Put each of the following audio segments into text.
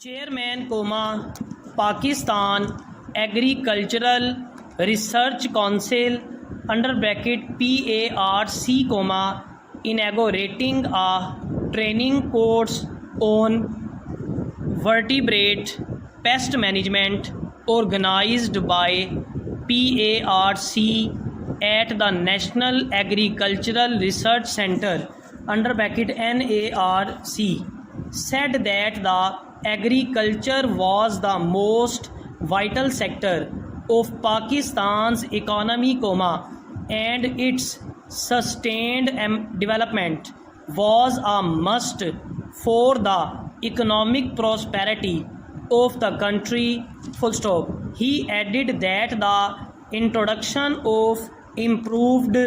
Chairman Pakistan agricultural research council PARC inaugurating a training course on vertebrate pest management organized by PARC at the National Agricultural Research Centre NARC said that the agriculture was the most vital sector of Pakistan's economy, and its sustained development was a must for the economic prosperity of the country. Full stop. He added that the introduction of improved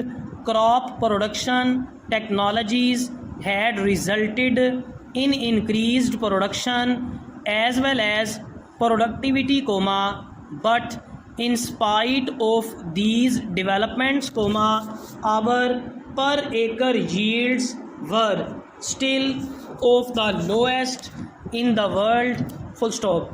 crop production technologies had resulted in increased production as well as productivity, but in spite of these developments, our per acre yields were still of the lowest in the world. Full stop.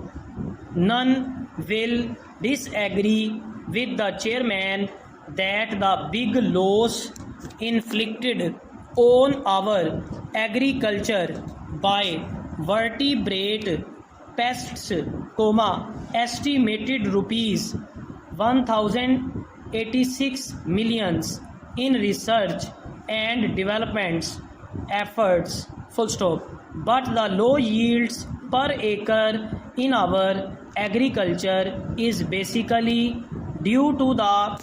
None will disagree with the chairman that the big loss inflicted on our agriculture by vertebrate pests, estimated rupees 1086 millions in research and development efforts, full stop. But the low yields per acre in our agriculture is basically due to the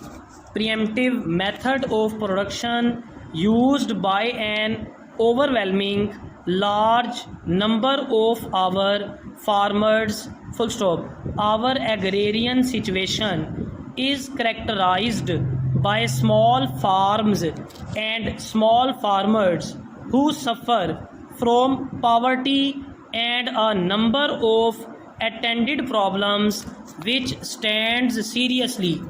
preemptive method of production used by an overwhelming large number of our farmers, full stop. Our agrarian situation is characterized by small farms and small farmers who suffer from poverty and a number of attendant problems which stands seriously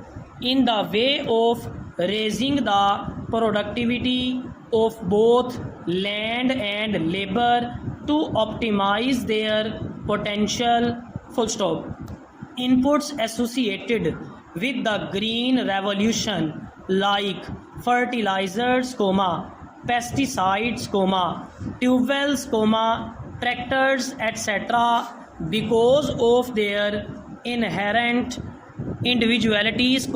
in the way of raising the productivity of both land and labor to optimize their potential, full stop. Inputs associated with the green revolution like fertilizers, pesticides, tubewells, tractors, etc., because of their inherent individualities,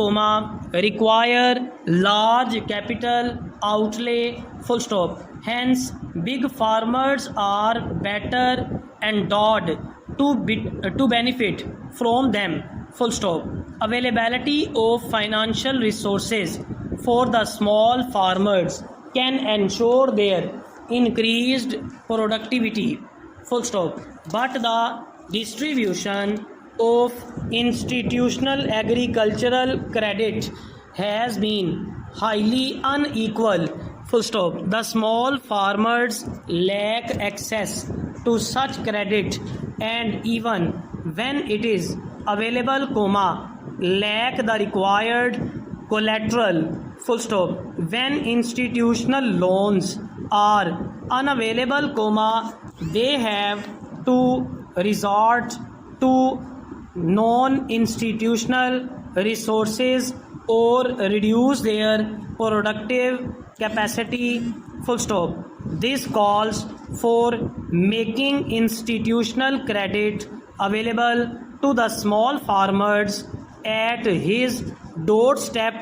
require large capital outlay, full stop. Hence, big farmers are better endowed to benefit from them, full stop. Availability of financial resources for the small farmers can ensure their increased productivity, full stop. But the distribution of institutional agricultural credit has been highly unequal, full stop. The small farmers lack access to such credit, and even when it is available, lack the required collateral, full stop. When institutional loans are unavailable, they have to resort to non-institutional resources or reduce their productive capacity, full stop. This calls for making institutional credit available to the small farmers at his doorstep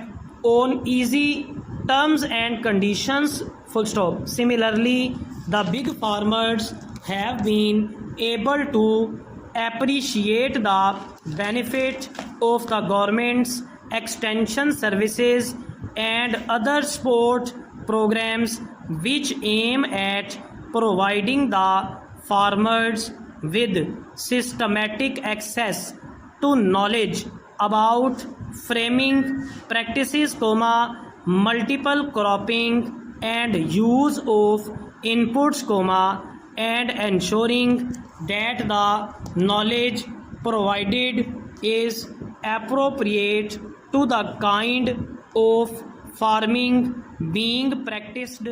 on easy terms and conditions, full stop. Similarly, the big farmers have been able to appreciate the benefit of the government's extension services and other support programs which aim at providing the farmers with systematic access to knowledge about farming practices, multiple cropping and use of inputs, and ensuring that the knowledge provided is appropriate to the kind of farming being practiced.